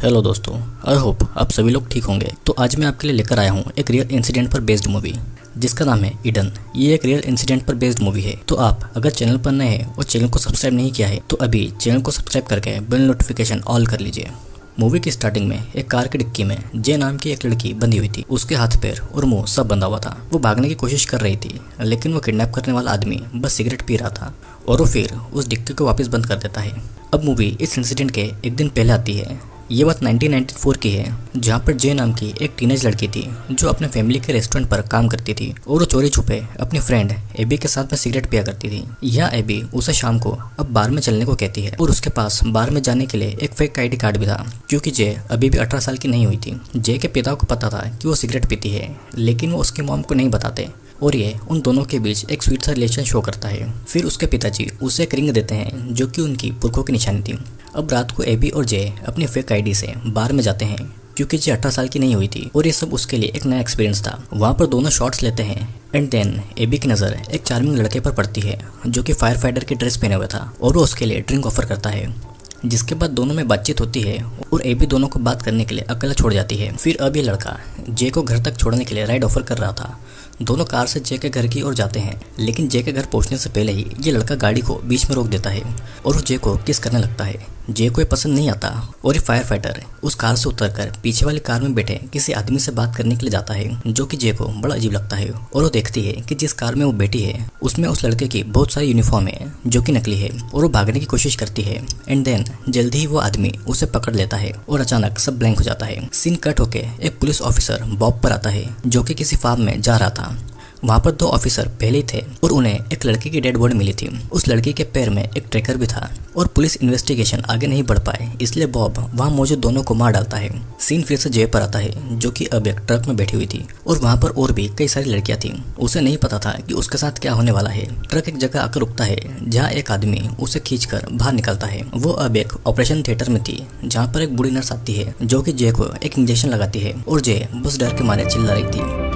Hello दोस्तों, I hope आप सभी लोग ठीक होंगे। तो आज मैं आपके लिए लेकर आया हूँ एक रियल इंसिडेंट पर बेस्ड मूवी जिसका नाम है ईडन। ये एक रियल इंसिडेंट पर बेस्ड मूवी है। तो आप अगर चैनल पर नए हैं और चैनल को सब्सक्राइब नहीं किया है तो अभी चैनल को सब्सक्राइब करके बेल नोटिफिकेशन ऑल कर लीजिए। मूवी की स्टार्टिंग में एक कार की डिक्की में जे नाम की एक लड़की बंधी हुई थी। उसके हाथ पैर और मुंह सब बंधा हुआ था। वो भागने की कोशिश कर रही थी, लेकिन वो किडनैप करने वाला आदमी बस सिगरेट पी रहा था और वो फिर उस डिक्की को वापस बंद कर देता है। अब मूवी इस इंसिडेंट के एक दिन पहले आती है। ये बात 1994 की है, जहाँ पर जे नाम की एक टीनेज लड़की थी जो अपने फैमिली के रेस्टोरेंट पर काम करती थी और वो चोरी छुपे अपनी फ्रेंड एबी के साथ में सिगरेट पिया करती थी। यह एबी उसे शाम को अब बार में चलने को कहती है और उसके पास बार में जाने के लिए एक फेक आईडी कार्ड भी था, क्योंकि जे अभी भी 18 साल की नहीं हुई थी। जे के पिता को पता था कि वो सिगरेट पीती है, लेकिन वो उसकी मॉम को नहीं बताते और ये उन दोनों के बीच एक स्वीट सा रिलेशन शो करता है। फिर उसके पिताजी उसे एक रिंग देते हैं जो कि उनकी पुरखों की निशानी थी। अब रात को एबी और जे अपनी फेक आईडी से बार में जाते हैं, क्योंकि जे 18 साल की नहीं हुई थी और ये सब उसके लिए एक नया एक्सपीरियंस था। वहाँ पर दोनों शॉट्स लेते हैं एंड देन एबी की नज़र एक चार्मिंग लड़के पर पड़ती है जो कि फायर फाइटर की ड्रेस पहने हुआ था और वो उसके लिए ड्रिंक ऑफर करता है। जिसके बाद दोनों में बातचीत होती है और एबी दोनों को बात करने के लिए अकेला छोड़ जाती है। फिर अब ये लड़का जे को घर तक छोड़ने के लिए राइड ऑफर कर रहा था। दोनों कार से जे के घर की ओर जाते हैं, लेकिन जे के घर पहुंचने से पहले ही ये लड़का गाड़ी को बीच में रोक देता है और वो जे को किस करने लगता है। जे को ये पसंद नहीं आता और ये फायर फाइटर उस कार से उतरकर पीछे वाली कार में बैठे किसी आदमी से बात करने के लिए जाता है, जो कि जे को बड़ा अजीब लगता है। और वो देखती है कि जिस कार में वो बैठी है उसमें उस लड़के की बहुत सारी यूनिफॉर्म है जो कि नकली है और वो भागने की कोशिश करती है एंड देन जल्दी ही वो आदमी उसे पकड़ लेता है और अचानक सब ब्लैंक हो जाता है। सीन कट होके एक पुलिस ऑफिसर बॉब पर आता है जो कि किसी फार्म में जा रहा था। वहाँ पर दो ऑफिसर पहले ही थे और उन्हें एक लड़की की डेड बॉडी मिली थी। उस लड़की के पैर में एक ट्रैकर भी था और पुलिस इन्वेस्टिगेशन आगे नहीं बढ़ पाए, इसलिए बॉब वहाँ मौजूद दोनों को मार डालता है। सीन फिर से जे पर आता है जो कि अब एक ट्रक में बैठी हुई थी और वहाँ पर और भी कई सारी लड़कियाँ थीं। उसे नहीं पता था कि उसके साथ क्या होने वाला है। ट्रक एक जगह आकर रुकता है जहाँ एक आदमी उसे खींचकर बाहर निकलता है। वो अब एक ऑपरेशन थिएटर में थी जहाँ पर एक बूढ़ी नर्स आती है जो कि जे को एक इंजेक्शन लगाती है और जे बस डर के मारे चिल्ला रही थी।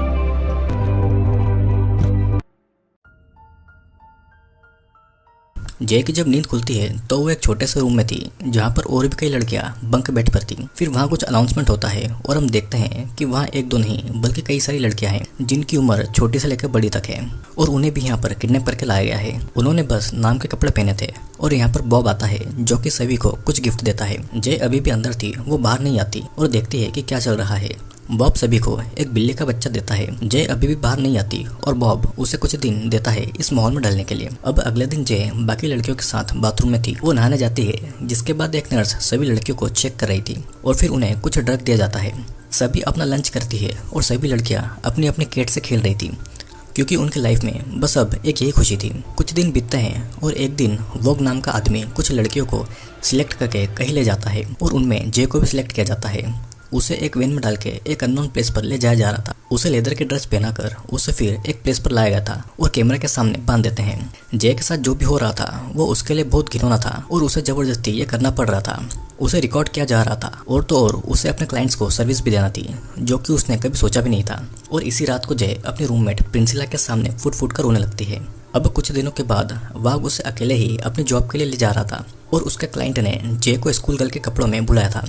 जे की जब नींद खुलती है तो वो एक छोटे से रूम में थी जहाँ पर और भी कई लड़कियाँ बंक बेड पर थी। फिर वहाँ कुछ अनाउंसमेंट होता है और हम देखते हैं कि वहाँ एक दो नहीं बल्कि कई सारी लड़कियाँ हैं जिनकी उम्र छोटी से लेकर बड़ी तक है और उन्हें भी यहाँ पर किडनैप करके लाया गया है। उन्होंने बस नाम के कपड़े पहने थे और यहाँ पर बॉब आता है जो कि सभी को कुछ गिफ्ट देता है। जे अभी भी अंदर थी, वो बाहर नहीं आती और देखती है कि क्या चल रहा है। बॉब सभी को एक बिल्ली का बच्चा देता है। जे अभी भी बाहर नहीं आती और बॉब उसे कुछ दिन देता है इस माहौल में ढलने के लिए। अब अगले दिन जे बाकी लड़कियों के साथ बाथरूम में थी। वो नहाने जाती है, जिसके बाद एक नर्स सभी लड़कियों को चेक कर रही थी और फिर उन्हें कुछ ड्रग दिया जाता है। सभी अपना लंच करती है और सभी लड़कियां अपनी अपनी कैट से खेल रही थी, क्योंकि उनकी लाइफ में बस अब एक यही खुशी थी। कुछ दिन बीतते हैं और एक दिन वोग नाम का आदमी कुछ लड़कियों को सिलेक्ट करके कहीं ले जाता है और उनमें जे को भी सिलेक्ट किया जाता है। उसे एक वैन में डाल के एक अननोन प्लेस पर ले जाया जा रहा था। उसे लेदर की ड्रेस पहनाकर उसे फिर एक प्लेस पर लाया गया था और कैमरे के सामने बांध देते हैं। जे के साथ जो भी हो रहा था वो उसके लिए बहुत घिनौना था और उसे जबरदस्ती ये करना पड़ रहा था। उसे रिकॉर्ड किया जा रहा था और तो और उसे अपने क्लाइंट्स को सर्विस भी देना थी, जो कि उसने कभी सोचा भी नहीं था। और इसी रात को जे अपनी रूममेट प्रिंसिला के सामने फुट फुट कर रोने लगती है। अब कुछ दिनों के बाद वाग उसे अकेले ही अपनी जॉब के लिए ले जा रहा था और उसके क्लाइंट ने जे को स्कूल गर्ल के कपड़ों में बुलाया था।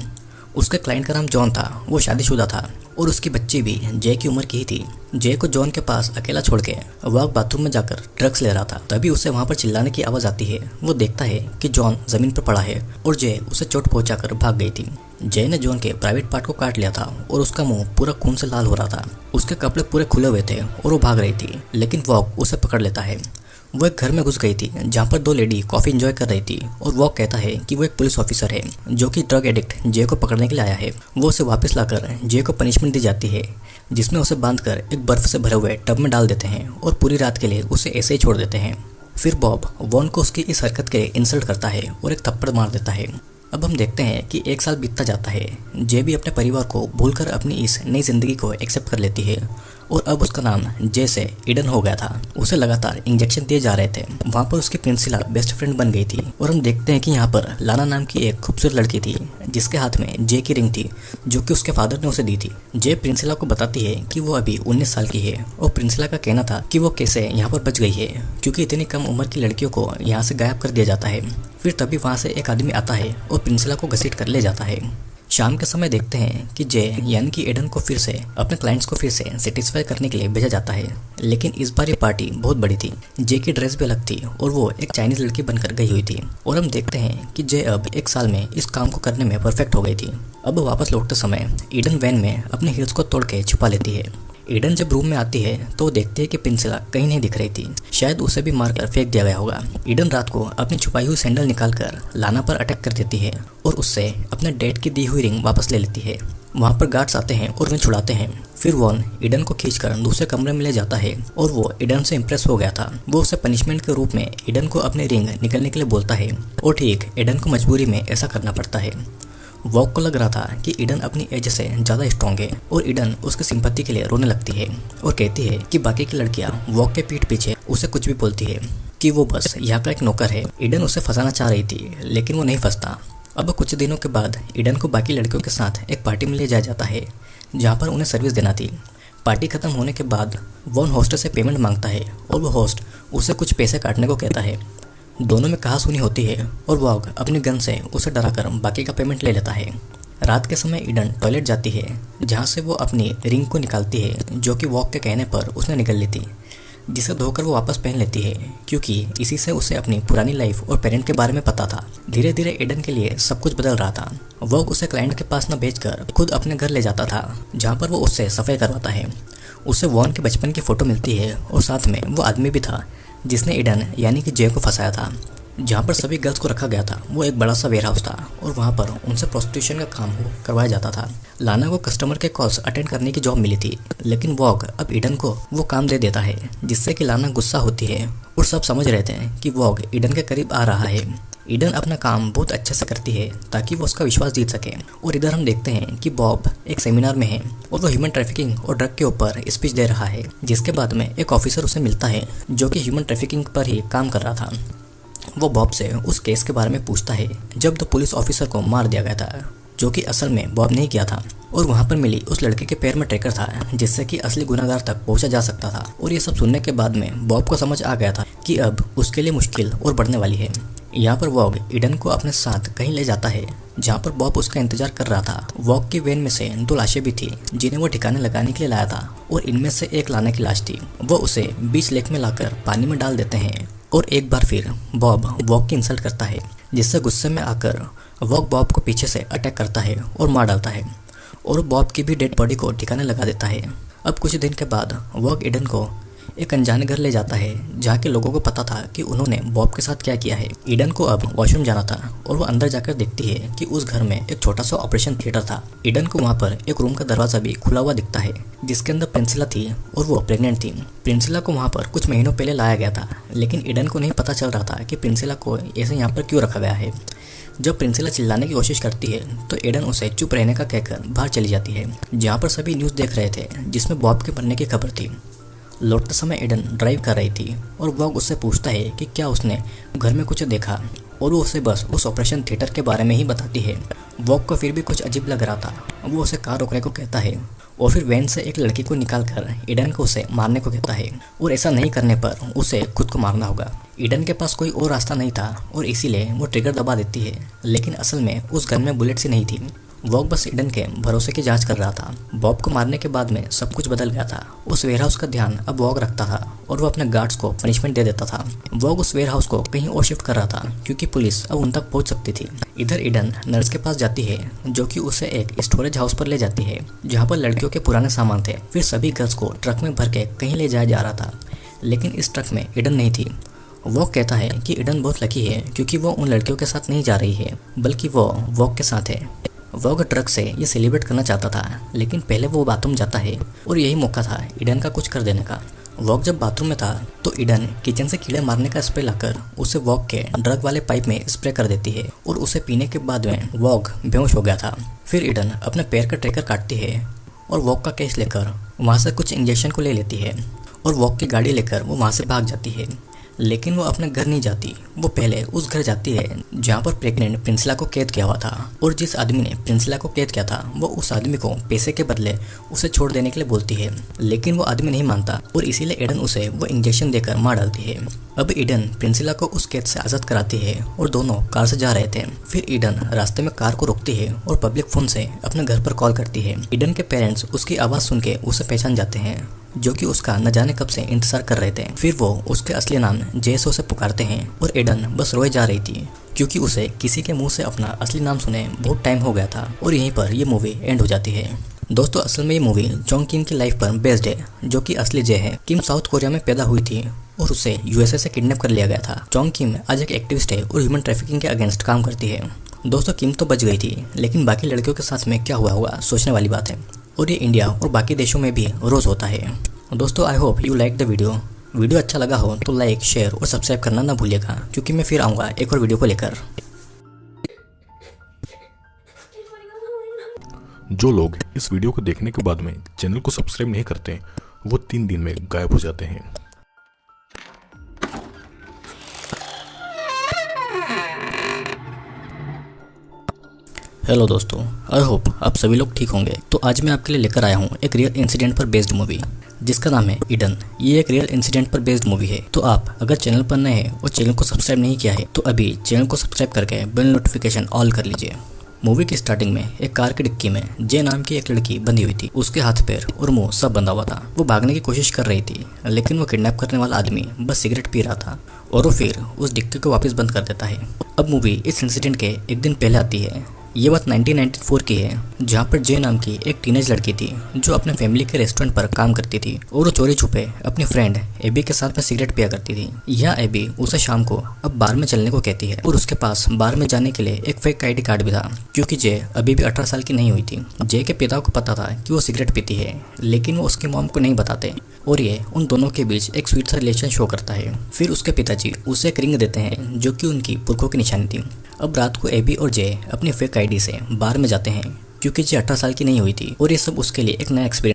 उसके क्लाइंट का नाम जॉन था। वो शादीशुदा था और उसकी बच्ची भी जे की उम्र की ही थी। जे को जॉन के पास अकेला छोड़ के वह बाथरूम में जाकर ड्रग्स ले रहा था। तभी उसे वहां पर चिल्लाने की आवाज़ आती है। वो देखता है कि जॉन जमीन पर पड़ा है और जे उसे चोट पहुंचाकर भाग गई थी। जे ने जॉन के प्राइवेट पार्ट को काट लिया था और उसका मुंह पूरा खून से लाल हो रहा था। उसके कपड़े पूरे खुले हुए थे और वो भाग रही थी, लेकिन वॉक उसे पकड़ लेता है। वो एक घर में घुस गई थी जहाँ पर दो लेडी कॉफी एंजॉय कर रही थी और वो कहता है कि वो एक पुलिस ऑफिसर है जो कि ड्रग एडिक्ट जे को पकड़ने के लिए आया है। वो उसे वापस लाकर जे को पनिशमेंट दी जाती है, जिसमें उसे बांधकर एक बर्फ से भरे हुए टब में डाल देते हैं और पूरी रात के लिए उसे ऐसे ही छोड़ देते हैं। फिर बॉब वॉन को उसकी इस हरकत के लिए इंसल्ट करता है और एक थप्पड़ मार देता है। अब हम देखते हैं कि एक साल बीतता जाता है। जे भी अपने परिवार को भूलकर अपनी इस नई जिंदगी को एक्सेप्ट कर लेती है और अब उसका नाम जे से ईडन हो गया था। उसे लगातार इंजेक्शन दिए जा रहे थे। वहाँ पर उसकी प्रिंसिला बेस्ट फ्रेंड बन गई थी और हम देखते हैं कि यहाँ पर लाना नाम की एक खूबसूरत लड़की थी जिसके हाथ में जे की रिंग थी जो कि उसके फादर ने उसे दी थी। जे प्रिंसिला को बताती है कि वो अभी 19 साल की है और प्रिंसिला का कहना था कि वो कैसे यहाँ पर बच गई है, क्योंकि इतनी कम उम्र की लड़कियों को यहाँ से गायब कर दिया जाता है। फिर तभी वहाँ से एक आदमी आता है और प्रिंसिला को घसीट कर ले जाता है। शाम के समय देखते हैं कि जे यानी कि एडन को फिर से अपने क्लाइंट्स को फिर से सेटिस्फाई करने के लिए भेजा जाता है, लेकिन इस बार ये पार्टी बहुत बड़ी थी। जे की ड्रेस भी अलग थी और वो एक चाइनीज लड़की बनकर गई हुई थी और हम देखते हैं कि जे अब 1 साल में इस काम को करने में परफेक्ट हो गई थी। अब वापस लौटते समय ईडन वैन में अपने हील्स को तोड़ के छुपा लेती है। ईडन जब रूम में आती है तो देखती है कि प्रिंसिला कहीं नहीं दिख रही थी, शायद उसे भी मारकर फेंक दिया गया होगा। ईडन रात को अपनी छुपाई हुई सैंडल निकालकर लाना पर अटैक कर देती है और उससे अपने डैड की दी हुई रिंग वापस ले लेती है। वहाँ पर गार्ड्स आते हैं और उन्हें छुड़ाते हैं। फिर वॉन ईडन को खींचकर दूसरे कमरे में ले जाता है और वो ईडन से इम्प्रेस हो गया था। वो उसे पनिशमेंट के रूप में ईडन को अपनी रिंग निकलने के लिए बोलता है और ठीक ईडन को मजबूरी में ऐसा करना पड़ता है। वॉक को लग रहा था कि ईडन अपनी एज से ज़्यादा स्ट्रॉन्ग है और ईडन उसकी सिंपैथी के लिए रोने लगती है और कहती है कि बाकी की लड़कियां वॉक के पीठ पीछे उसे कुछ भी बोलती है कि वो बस यहाँ का एक नौकर है। ईडन उसे फंसाना चाह रही थी लेकिन वो नहीं फंसता। अब कुछ दिनों के बाद ईडन को बाकी लड़कियों के साथ एक पार्टी में ले जाया जाता है जहाँ पर उन्हें सर्विस देना थी। पार्टी खत्म होने के बाद वॉन होस्ट से पेमेंट मांगता है और वो होस्ट उसे कुछ पैसे काटने को कहता है। दोनों में कहासुनी होती है और वॉग अपनी गन से उसे डराकर बाकी का पेमेंट ले लेता है। रात के समय ईडन टॉयलेट जाती है जहाँ से वो अपनी रिंग को निकालती है जो कि वॉग के कहने पर उसने निकल ली थी, जिसे धोकर वो वापस पहन लेती है क्योंकि इसी से उसे अपनी पुरानी लाइफ और पेरेंट के बारे में पता था। धीरे धीरे ईडन के लिए सब कुछ बदल रहा था। वॉग उसे क्लाइंट के पास न भेजकर खुद अपने घर ले जाता था जहाँ पर वो उससे सफाई करवाता है। उसे वॉन के बचपन की फ़ोटो मिलती है और साथ में वो आदमी भी था जिसने ईडन यानी कि जे को फंसाया था। जहाँ पर सभी गर्ल्स को रखा गया था वो एक बड़ा सा वेयर हाउस था और वहाँ पर उनसे प्रोस्टिट्यूशन का काम करवाया जाता था। लाना को कस्टमर के कॉल्स अटेंड करने की जॉब मिली थी, लेकिन वॉग अब ईडन को वो काम दे देता है जिससे कि लाना गुस्सा होती है और सब समझ रहे थे कि वॉग ईडन के करीब आ रहा है। ईडन अपना काम बहुत अच्छे से करती है ताकि वो उसका विश्वास जीत सके। और इधर हम देखते हैं कि बॉब एक सेमिनार में है और वो ह्यूमन ट्रैफिकिंग और ड्रग के ऊपर स्पीच दे रहा है, जिसके बाद में एक ऑफिसर उसे मिलता है जो कि ह्यूमन ट्रैफिकिंग पर ही काम कर रहा था। वो बॉब से उस केस के बारे में पूछता है जब 2 पुलिस ऑफिसर को मार दिया गया था, जो कि असल में बॉब नहीं किया था। और वहाँ पर मिली उस लड़के के पैर में ट्रैकर था जिससे कि असली गुनहगार तक पहुँचा जा सकता था। और ये सब सुनने के बाद में बॉब को समझ आ गया था कि अब उसके लिए मुश्किल और बढ़ने वाली है। यहाँ पर वॉग ईडन को अपने साथ कहीं ले जाता है जहाँ पर बॉब उसका इंतजार कर रहा था। वॉग की वैन में से 2 लाशें भी थी जिन्हें वो ठिकाने लगाने के लिए लाया था और इनमें से एक लाना की लाश थी। वो उसे बीच लेक में लाकर पानी में डाल देते हैं और एक बार फिर बॉब वॉग की इंसल्ट करता है, जिससे गुस्से में आकर वॉग बॉब को पीछे से अटैक करता है और मार डालता है और बॉब की भी डेड बॉडी को ठिकाने लगा देता है। अब कुछ दिन के बाद वॉग ईडन को एक अनजाने घर ले जाता है जहाँ के लोगों को पता था कि उन्होंने बॉब के साथ क्या किया है। ईडन को अब वॉशरूम जाना था और वो अंदर जाकर देखती है कि उस घर में एक छोटा सा ऑपरेशन थिएटर था। ईडन को वहाँ पर एक रूम का दरवाजा भी खुला हुआ दिखता है जिसके अंदर प्रिंसिला थी और वो प्रेग्नेंट थी। प्रिंसिला को वहाँ पर कुछ महीनों पहले लाया गया था, लेकिन ईडन को नहीं पता चल रहा था कि प्रिंसिला को ऐसे यहाँ पर क्यों रखा गया है। जब प्रिंसिला चिल्लाने की कोशिश करती है तो एडन उसे चुप रहने का कहकर बाहर चली जाती है, जहाँ पर सभी न्यूज़ देख रहे थे जिसमें बॉब के मरने की खबर थी। लौटते समय एडन ड्राइव कर रही थी और वॉग उससे पूछता है कि क्या उसने घर में कुछ देखा और वो उसे बस उस ऑपरेशन थिएटर के बारे में ही बताती है। वॉग को फिर भी कुछ अजीब लग रहा था। वो उसे कार रोकने को कहता है और फिर वैन से एक लड़की को निकालकर ईडन को उसे मारने को कहता है और ऐसा नहीं करने पर उसे खुद को मारना होगा। ईडन के पास कोई और रास्ता नहीं था और इसीलिए वो ट्रिगर दबा देती है, लेकिन असल में उस गन में बुलेट्स ही नहीं थी। वॉग बस ईडन के भरोसे की जांच कर रहा था। बॉब को मारने के बाद में सब कुछ बदल गया था। उस वेयरहाउस का ध्यान अब वॉग रखता था और वो अपने गार्ड्स को पनिशमेंट दे देता था। वॉग उस वेयरहाउस को कहीं और शिफ्ट कर रहा था क्योंकि पुलिस अब उन तक पहुंच सकती थी। इधर ईडन नर्स के पास जाती है जो कि उसे एक स्टोरेज हाउस पर ले जाती है जहाँ पर लड़कियों के पुराने सामान थे। फिर सभी गर्ल्स को ट्रक में भर के कहीं ले जाया जा रहा था, लेकिन इस ट्रक में ईडन नहीं थी। वॉग कहता है कि ईडन बहुत लकी है क्योंकि वो उन लड़कियों के साथ नहीं जा रही है बल्कि वो वॉग के साथ है। वॉग ट्रक से ये सेलिब्रेट करना चाहता था, लेकिन पहले वो बाथरूम जाता है और यही मौका था ईडन का कुछ कर देने का। वॉग जब बाथरूम में था तो ईडन किचन से कीड़े मारने का स्प्रे लाकर उसे वॉग के ड्रग वाले पाइप में स्प्रे कर देती है और उसे पीने के बाद में वॉग बेहोश हो गया था। फिर ईडन अपने पैर का ट्रैकर काटती है और वॉग का केस लेकर वहाँ से कुछ इंजेक्शन को ले लेती है और वॉग की गाड़ी लेकर वो वहाँ से भाग जाती है। लेकिन वो अपने घर नहीं जाती। वो पहले उस घर जाती है जहाँ पर प्रेग्नेंट प्रिंसिला को कैद किया हुआ था, और जिस आदमी ने प्रिंसिला को कैद किया था वो उस आदमी को पैसे के बदले उसे छोड़ देने के लिए बोलती है, लेकिन वो आदमी नहीं मानता और इसीलिए एडन उसे वो इंजेक्शन देकर मार डालती है। अब ईडन प्रिंसिला को उस कैद से आज़ाद कराती है और दोनों कार से जा रहे थे। फिर ईडन रास्ते में कार को रोकती है और पब्लिक फोन से अपने घर पर कॉल करती है। ईडन के पेरेंट्स उसकी आवाज़ सुन के उसे पहचान जाते हैं, जो कि उसका न जाने कब से इंतजार कर रहे थे। फिर वो उसके असली नाम जेसो से पुकारते हैं और एडन बस रोए जा रही थी, क्योंकि उसे किसी के मुंह से अपना असली नाम सुने बहुत टाइम हो गया था। और यहीं पर ये मूवी एंड हो जाती है। दोस्तों, असल में ये मूवी चोंग किम की लाइफ पर बेस्ड है, जो कि असली जे है। किम साउथ कोरिया में पैदा हुई थी और उसे यूएसए से किडनैप कर लिया गया था। चोंग किम आज एक एक्टिविस्ट है और ह्यूमन ट्रैफिकिंग के अगेंस्ट काम करती है। दोस्तों, किम तो बच गई थी, लेकिन बाकी लड़कियों के साथ में क्या हुआ होगा सोचने वाली बात है, और ये इंडिया और बाकी देशों में भी रोज होता है। दोस्तों, I hope you like the video अच्छा लगा हो तो लाइक, शेयर और सब्सक्राइब करना ना भूलिएगा, क्योंकि मैं फिर आऊँगा एक और वीडियो को लेकर। जो लोग इस वीडियो को देखने के बाद में चैनल को सब्सक्राइब नहीं करते, वो 3 दिन में गायब हो जाते हैं। हेलो दोस्तों, आई होप आप सभी लोग ठीक होंगे। तो आज मैं आपके लिए लेकर आया हूँ एक रियल इंसिडेंट पर बेस्ड मूवी, जिसका नाम है ईडन। ये एक रियल इंसिडेंट पर बेस्ड मूवी है। तो आप अगर चैनल पर नए हैं और चैनल को सब्सक्राइब नहीं किया है तो अभी चैनल को सब्सक्राइब करके बेल नोटिफिकेशन ऑल कर लीजिए। मूवी की स्टार्टिंग में एक कार की डिक्की में जे नाम की एक लड़की बंधी हुई थी। उसके हाथ पैर और मुंह सब बंधा हुआ था। वो भागने की कोशिश कर रही थी, लेकिन वो किडनैप करने वाला आदमी बस सिगरेट पी रहा था और वो फिर उस डिक्की को वापस बंद कर देता है। अब मूवी इस इंसिडेंट के एक दिन पहले आती है। ये बात 1994 की है, जहाँ पर जे नाम की एक टीनेज लड़की थी जो अपने फैमिली के रेस्टोरेंट पर काम करती थी और वो चोरी छुपे अपनी फ्रेंड एबी के साथ में सिगरेट पिया करती थी। यहाँ एबी उसे शाम को अब बार में चलने को कहती है और उसके पास बार में जाने के लिए एक फेक आईडी कार्ड भी था, क्योंकि जे अभी भी 18 साल की नहीं हुई थी। जे के पिता को पता था कि वो सिगरेट पीती है, लेकिन वो उसकी मॉम को नहीं बताते और ये उन दोनों के बीच एक स्वीट सा रिलेशन शो करता है। फिर उसके पिताजी उसे एक रिंग देते हैं, जो कि उनकी पुरखों की निशानी थी। अब रात को एबी और जे अपनी फेक आईडी से बार में जाते हैं, क्योंकि जे 18 साल की नहीं हुई थी और ये सब उसके लिए एक नया एक्सपीरियंस